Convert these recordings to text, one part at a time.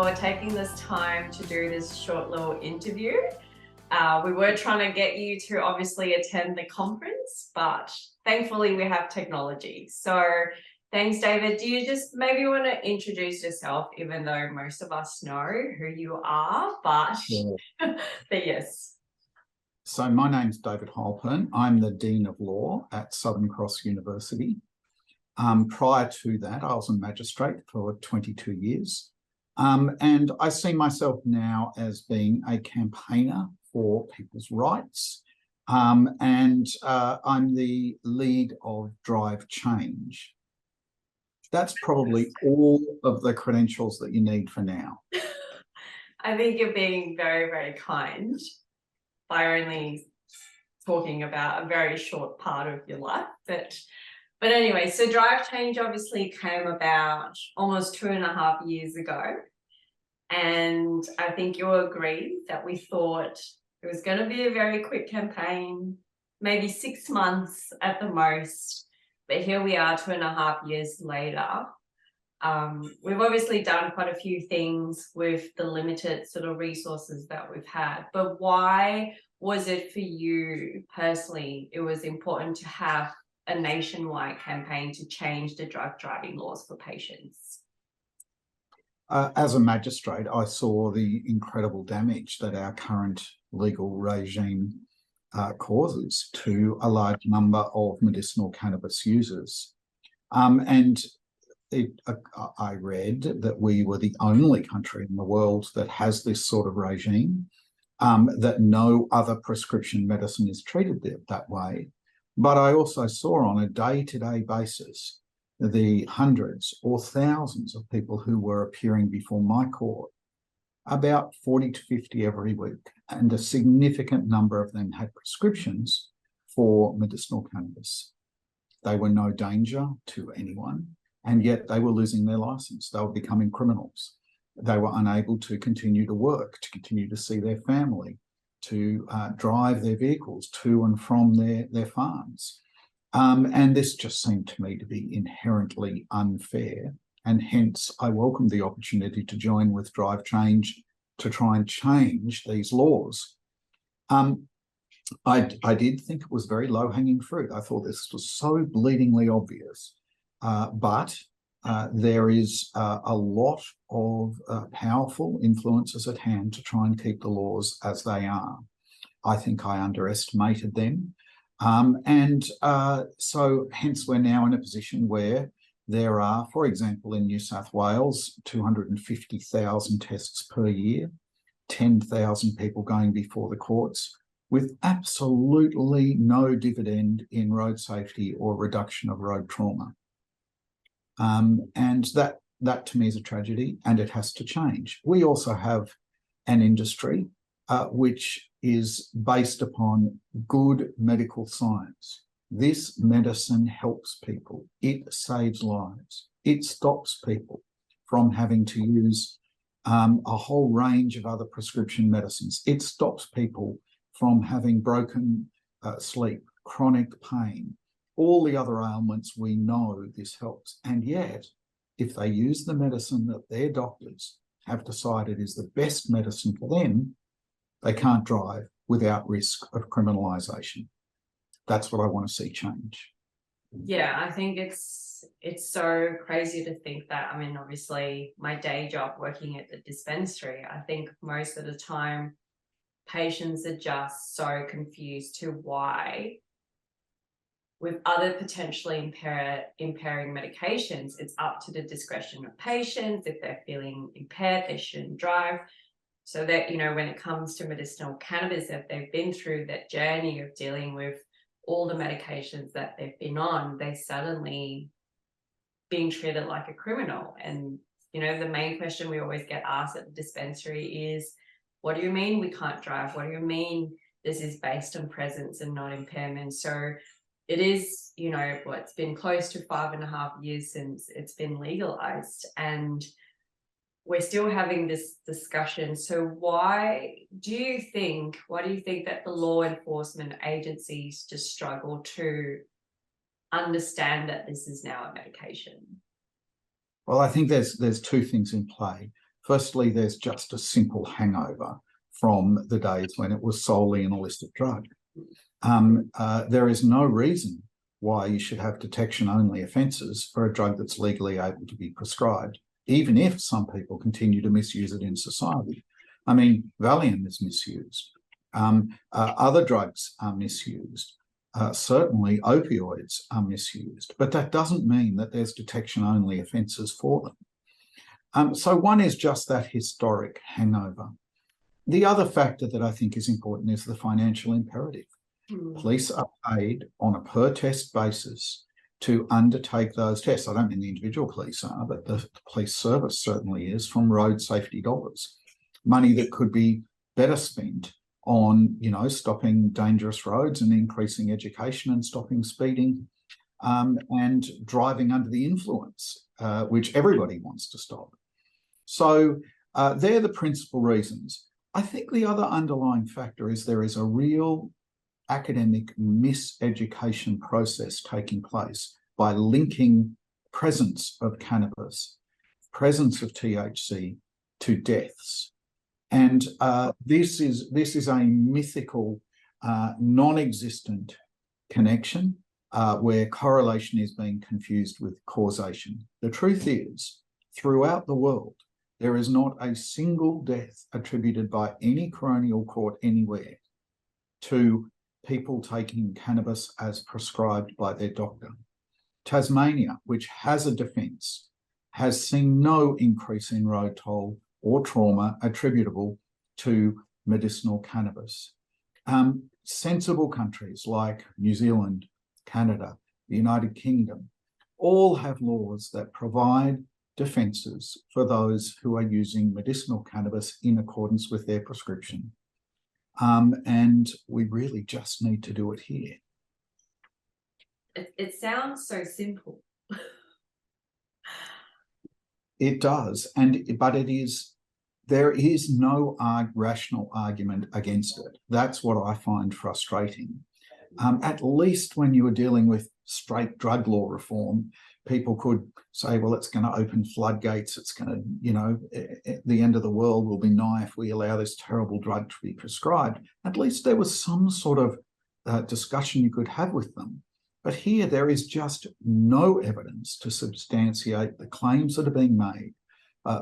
for taking this time to do this short little interview. We were trying to get you to obviously attend the conference, but thankfully we have technology. So thanks, David. Do you just maybe want to introduce yourself, even though most of us know who you are, but, Sure. but yes. So my name's David Heilpern. I'm the Dean of Law at Southern Cross University. Prior to that, I was a magistrate for 22 years. And I see myself now as being a campaigner for people's rights. I'm the lead of Drive Change. That's probably all of the credentials that you need for now. I think you're being very, very kind by only talking about a very short part of your life. But anyway, so Drive Change obviously came about almost 2.5 years ago. And I think you'll agree that we thought it was going to be a very quick campaign, maybe 6 months at the most. But here we are 2.5 years later. We've obviously done quite a few things with the limited sort of resources that we've had. But why was it for you personally, it was important to have a nationwide campaign to change the drug driving laws for patients? As a magistrate, I saw the incredible damage that our current legal regime causes to a large number of medicinal cannabis users. I read that we were the only country in the world that has this sort of regime, that no other prescription medicine is treated that way. But I also saw on a day-to-day basis the hundreds or thousands of people who were appearing before my court, about 40 to 50 every week, and a significant number of them had prescriptions for medicinal cannabis. They were no danger to anyone, and yet they were losing their license. They were becoming criminals. They were unable to continue to work, to continue to see their family, to drive their vehicles to and from their farms. And this just seemed to me to be inherently unfair. And hence, I welcomed the opportunity to join with Drive Change to try and change these laws. I did think it was very low-hanging fruit. I thought this was so bleedingly obvious. But there is a lot of powerful influences at hand to try and keep the laws as they are. I think I underestimated them. So hence we're now in a position where there are, for example, in New South Wales, 250,000 tests per year, 10,000 people going before the courts with absolutely no dividend in road safety or reduction of road trauma. And that to me is a tragedy, and it has to change. We also have an industry which is based upon good medical science. This medicine helps people. It saves lives. It stops people from having to use a whole range of other prescription medicines. It stops people from having broken sleep, chronic pain, all the other ailments. We know this helps. And yet, if they use the medicine that their doctors have decided is the best medicine for them, they can't drive without risk of criminalisation. That's what I want to see change. Yeah, I think it's so crazy to think that. I mean, obviously, my day job working at the dispensary, I think most of the time patients are just so confused to why, with other potentially impairing medications, it's up to the discretion of patients. If they're feeling impaired, they shouldn't drive. So that, when it comes to medicinal cannabis, if they've been through that journey of dealing with all the medications that they've been on, they suddenly being treated like a criminal. And, the main question we always get asked at the dispensary is, what do you mean we can't drive? What do you mean this is based on presence and not impairment? So it is, it's been close to 5.5 years since it's been legalized, and we're still having this discussion. So why do you think that the law enforcement agencies just struggle to understand that this is now a medication? Well, I think there's two things in play. Firstly, there's just a simple hangover from the days when it was solely an illicit drug. There is no reason why you should have detection-only offences for a drug that's legally able to be prescribed, even if some people continue to misuse it in society. I mean, Valium is misused. Other drugs are misused. Certainly opioids are misused, but that doesn't mean that there's detection-only offences for them. So one is just that historic hangover. The other factor that I think is important is the financial imperative. Police are paid on a per test basis to undertake those tests. I don't mean the individual police are, but the police service certainly is, from road safety dollars. Money that could be better spent on, stopping dangerous roads and increasing education and stopping speeding, and driving under the influence, which everybody wants to stop. So they're the principal reasons. I think the other underlying factor is there is a real academic miseducation process taking place by linking presence of cannabis, presence of THC to deaths. And this is a mythical, non-existent connection where correlation is being confused with causation. The truth is, throughout the world, there is not a single death attributed by any coronial court anywhere to people taking cannabis as prescribed by their doctor. Tasmania, which has a defence, has seen no increase in road toll or trauma attributable to medicinal cannabis. Sensible countries like New Zealand, Canada, the United Kingdom, all have laws that provide defences for those who are using medicinal cannabis in accordance with their prescription. And we really just need to do it here. It sounds so simple. It does, but it is. There is no rational argument against it. That's what I find frustrating. At least when you were dealing with straight drug law reform, people could say, well, it's going to open floodgates. It's going to, the end of the world will be nigh if we allow this terrible drug to be prescribed. At least there was some sort of discussion you could have with them. But here there is just no evidence to substantiate the claims that are being made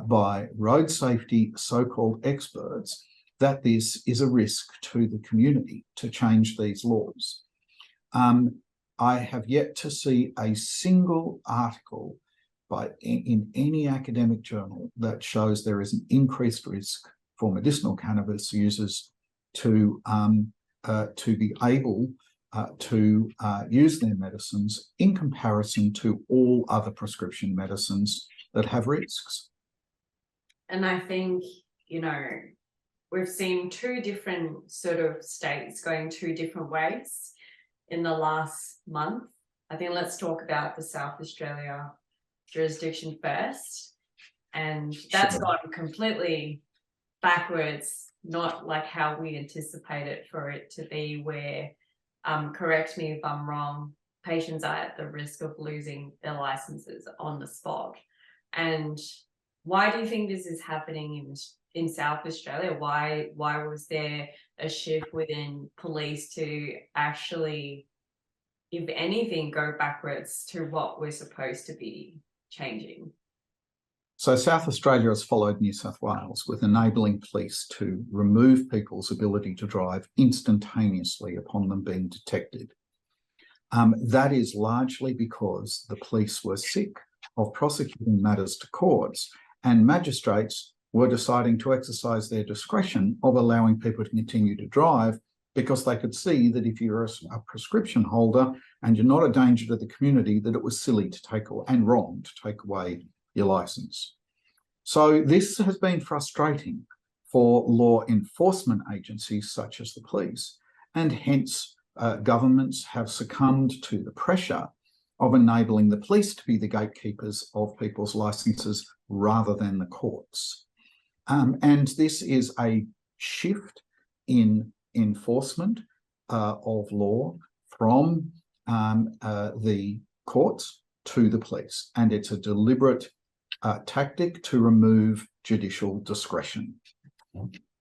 by road safety so-called experts that this is a risk to the community to change these laws. I have yet to see a single article in any academic journal that shows there is an increased risk for medicinal cannabis users to be able to use their medicines in comparison to all other prescription medicines that have risks. And I think, we've seen two different sort of states going two different ways in the last month. I think let's talk about the South Australia jurisdiction first. And that's gone completely backwards, not like how we anticipated for it to be, where, correct me if I'm wrong, patients are at the risk of losing their licenses on the spot. And why do you think this is happening in South Australia? Why was there a shift within police to actually, if anything, go backwards to what we're supposed to be changing? So South Australia has followed New South Wales with enabling police to remove people's ability to drive instantaneously upon them being detected. That is largely because the police were sick of prosecuting matters to courts, and magistrates were deciding to exercise their discretion of allowing people to continue to drive because they could see that if you're a prescription holder and you're not a danger to the community, that it was silly to take and wrong to take away your license. So this has been frustrating for law enforcement agencies such as the police, and hence governments have succumbed to the pressure of enabling the police to be the gatekeepers of people's licenses rather than the courts. And this is a shift in enforcement of law from the courts to the police. And it's a deliberate tactic to remove judicial discretion.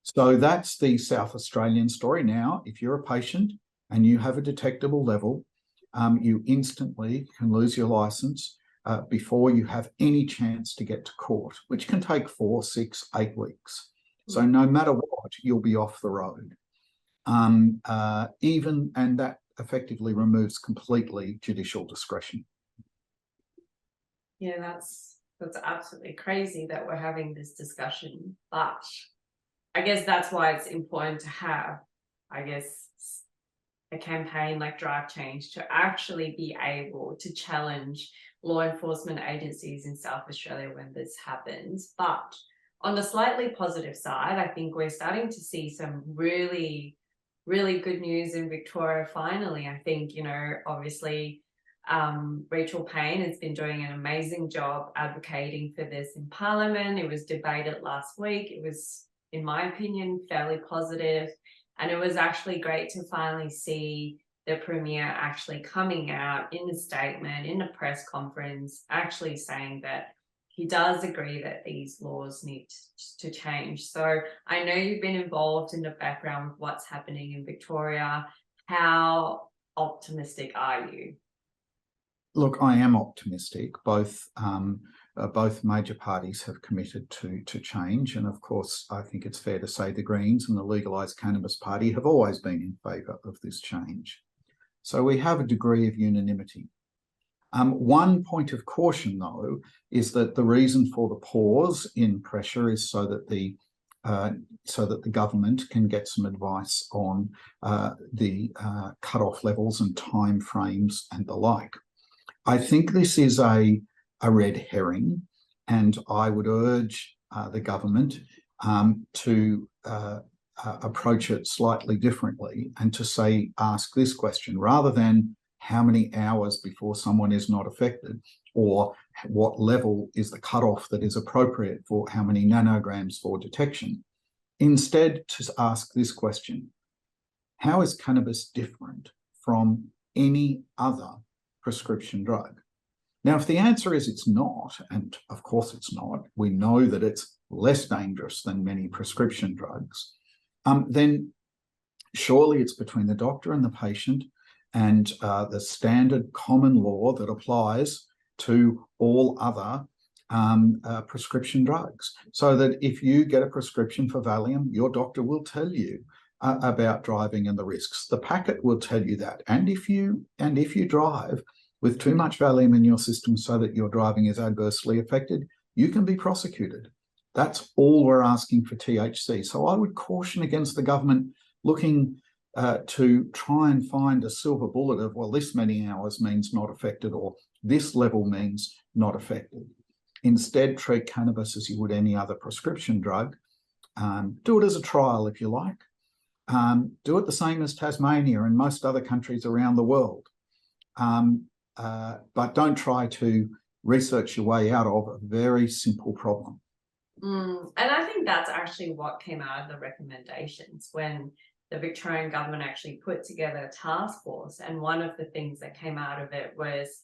So that's the South Australian story. Now, if you're a patient and you have a detectable level, you instantly can lose your licence before you have any chance to get to court, which can take 4, 6, 8 weeks. So no matter what, you'll be off the road. And that effectively removes completely judicial discretion. Yeah, that's absolutely crazy that we're having this discussion, but I guess that's why it's important to have, I guess, a campaign like Drive Change to actually be able to challenge law enforcement agencies in South Australia when this happens. But on the slightly positive side, I think we're starting to see some really, really good news in Victoria finally. I think, you know, obviously Rachel Payne has been doing an amazing job advocating for this in Parliament. It was debated last week. It was, in my opinion, fairly positive. And it was actually great to finally see the Premier actually coming out in a statement, in a press conference, actually saying that he does agree that these laws need to change. So I know you've been involved in the background with what's happening in Victoria. How optimistic are you? Look, I am optimistic. Both major parties have committed to change. And of course, I think it's fair to say the Greens and the Legalised Cannabis Party have always been in favour of this change. So we have a degree of unanimity. One point of caution, though, is that the reason for the pause in pressure is so that the government can get some advice on the cut-off levels and time frames and the like. I think this is a red herring, and I would urge the government to approach it slightly differently and to ask this question, rather than how many hours before someone is not affected, or what level is the cutoff that is appropriate for how many nanograms for detection. Instead, to ask this question: how is cannabis different from any other prescription drug? Now, if the answer is it's not, and of course it's not, we know that it's less dangerous than many prescription drugs, then surely it's between the doctor and the patient and the standard common law that applies to all other prescription drugs. So that if you get a prescription for Valium, your doctor will tell you about driving and the risks. The packet will tell you that. And if you drive with too much Valium in your system so that your driving is adversely affected, you can be prosecuted. That's all we're asking for THC. So I would caution against the government looking to try and find a silver bullet of, well, this many hours means not affected, or this level means not affected. Instead, treat cannabis as you would any other prescription drug. Do it as a trial, if you like. Do it the same as Tasmania and most other countries around the world. But don't try to research your way out of a very simple problem. And I think that's actually what came out of the recommendations when the Victorian government actually put together a task force. And one of the things that came out of it was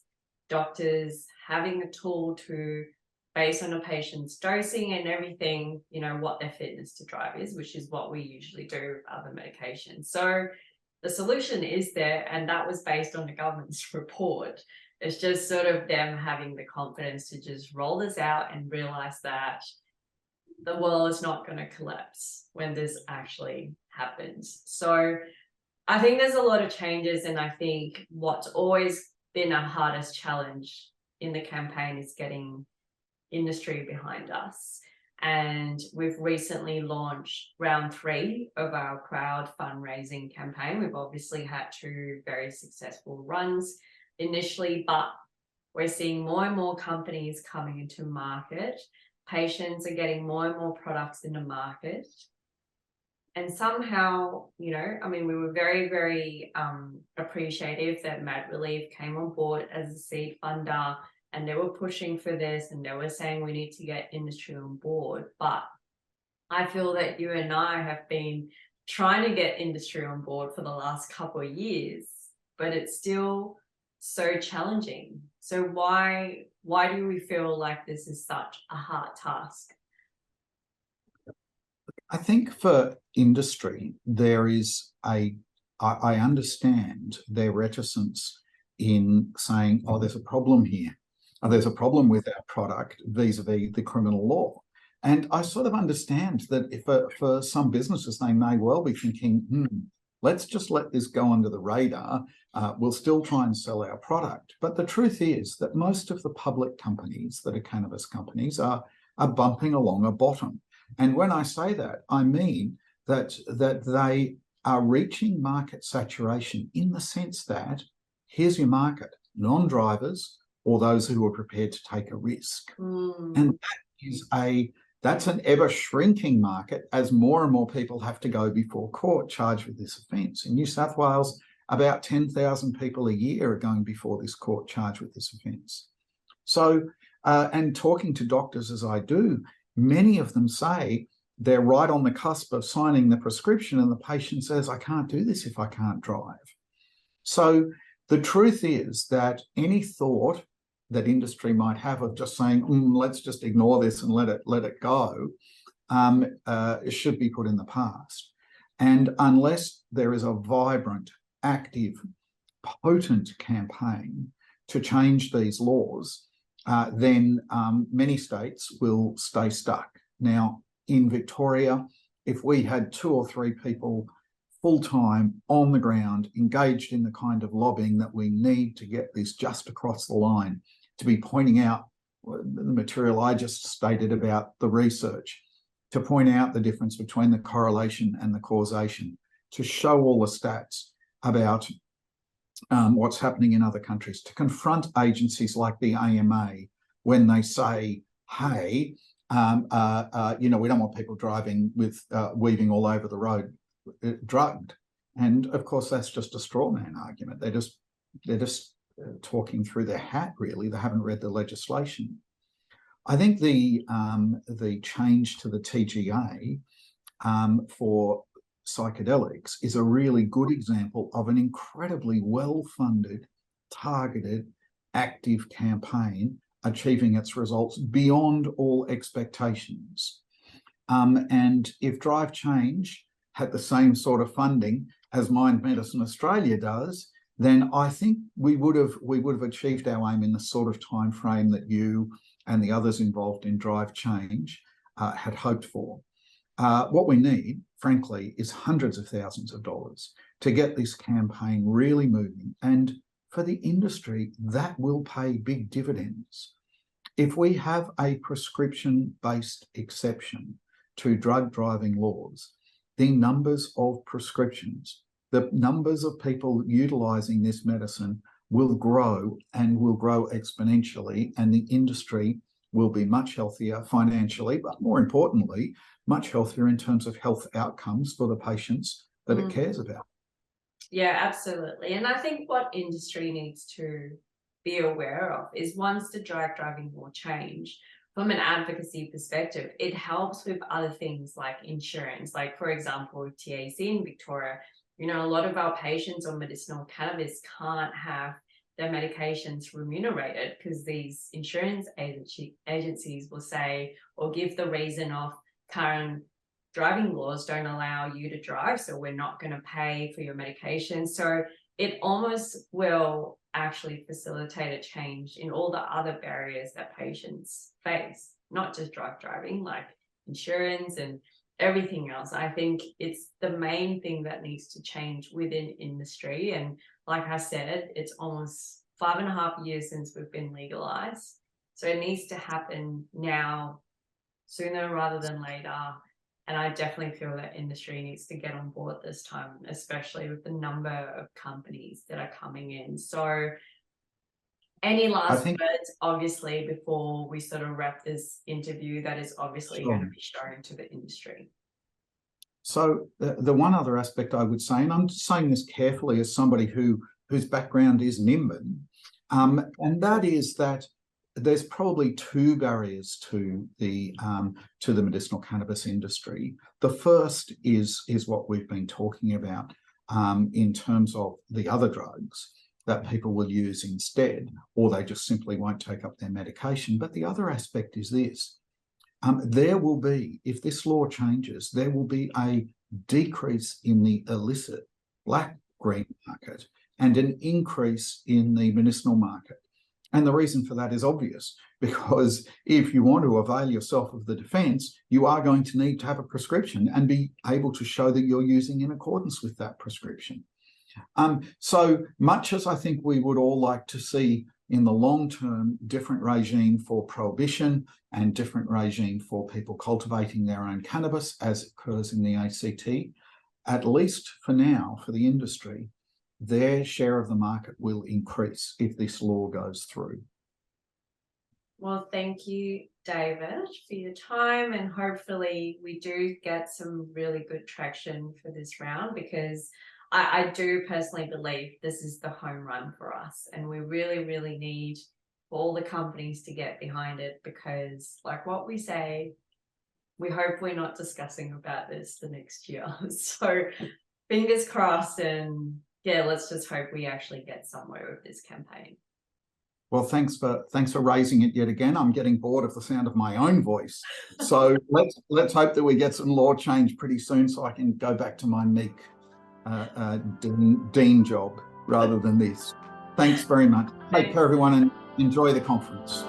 doctors having a tool to, based on a patient's dosing and everything, you know, what their fitness to drive is, which is what we usually do with other medications. So the solution is there, and that was based on the government's report. It's just sort of them having the confidence to just roll this out and realize that the world is not going to collapse when this actually happens. So I think there's a lot of changes, and I think what's always been our hardest challenge in the campaign is getting industry behind us. And we've recently launched round 3 of our crowd fundraising campaign. We've obviously had 2 very successful runs initially, but we're seeing more and more companies coming into market. Patients are getting more and more products in the market. And somehow, you know, I mean, we were very, very appreciative that Mad Relief came on board as a seed funder, and they were pushing for this, and they were saying we need to get industry on board. But I feel that you and I have been trying to get industry on board for the last couple of years, but it's still so challenging. So why why do we feel like this is such a hard task? I think for industry, there is I understand their reticence in saying, oh, there's a problem here. Oh, there's a problem with our product vis-a-vis the criminal law. And I sort of understand that if for some businesses, they may well be thinking, let's just let this go under the radar. We'll still try and sell our product. But the truth is that most of the public companies that are cannabis companies are bumping along a bottom. And when I say that, I mean that they are reaching market saturation in the sense that here's your market, non-drivers or those who are prepared to take a risk. And that's an ever shrinking market as more and more people have to go before court charged with this offence. In New South Wales, about 10,000 people a year are going before this court charged with this offence. So, and talking to doctors as I do, many of them say they're right on the cusp of signing the prescription and the patient says, I can't do this if I can't drive. So the truth is that any thought that industry might have of just saying, let's just ignore this and let it go, should be put in the past. And unless there is a vibrant, active, potent campaign to change these laws, then many states will stay stuck. Now, in Victoria, if we had 2 or 3 people full-time on the ground, engaged in the kind of lobbying that we need to get this just across the line, to be pointing out the material I just stated about the research, to point out the difference between the correlation and the causation, to show all the stats about what's happening in other countries, to confront agencies like the AMA when they say, hey, we don't want people driving with weaving all over the road drugged. And of course, that's just a straw man argument. They're just talking through their hat, really. They haven't read the legislation. I think the change to the TGA for psychedelics is a really good example of an incredibly well-funded, targeted, active campaign achieving its results beyond all expectations. And if Drive Change had the same sort of funding as Mind Medicine Australia does, then I think we would have achieved our aim in the sort of time frame that you and the others involved in Drive Change had hoped for. What we need, frankly, is hundreds of thousands of dollars to get this campaign really moving. And for the industry, that will pay big dividends. If we have a prescription-based exception to drug driving laws, the numbers of prescriptions, the numbers of people utilising this medicine will grow and will grow exponentially, and the industry will be much healthier financially, but more importantly, much healthier in terms of health outcomes for the patients that it cares about. Yeah, absolutely. And I think what industry needs to be aware of is once the drug driving law change, from an advocacy perspective, it helps with other things like insurance. Like, for example, TAC in Victoria, a lot of our patients on medicinal cannabis can't have their medications remunerated because these insurance agencies will say or give the reason of current driving laws don't allow you to drive, so we're not going to pay for your medication. So it almost will actually facilitate a change in all the other barriers that patients face, not just drug driving, like insurance and everything else. I think it's the main thing that needs to change within industry. And like I said, it's almost 5.5 years since we've been legalized. So it needs to happen now, sooner rather than later. And I definitely feel that industry needs to get on board this time, especially with the number of companies that are coming in. So any last words, obviously, before we sort of wrap this interview, that is obviously going to be shown to the industry? So the one other aspect I would say, and I'm saying this carefully as somebody whose background is Nimbin, and that is that there's probably 2 barriers to the medicinal cannabis industry. The first is what we've been talking about in terms of the other drugs, that people will use instead, or they just simply won't take up their medication. But the other aspect is this. There will be, if this law changes, there will be a decrease in the illicit black-green market and an increase in the medicinal market. And the reason for that is obvious, because if you want to avail yourself of the defence, you are going to need to have a prescription and be able to show that you're using in accordance with that prescription. So much as I think we would all like to see in the long term different regime for prohibition and different regime for people cultivating their own cannabis as occurs in the ACT, at least for now, for the industry, their share of the market will increase if this law goes through. Well, thank you, David, for your time, and hopefully we do get some really good traction for this round, because I do personally believe this is the home run for us, and we really, really need all the companies to get behind it, because like what we say, we hope we're not discussing about this the next year. So fingers crossed, and yeah, let's just hope we actually get somewhere with this campaign. Well, thanks for raising it yet again. I'm getting bored of the sound of my own voice. So let's hope that we get some law change pretty soon, so I can go back to my meek dean job rather than this. Thanks very much. Take care, everyone, and enjoy the conference.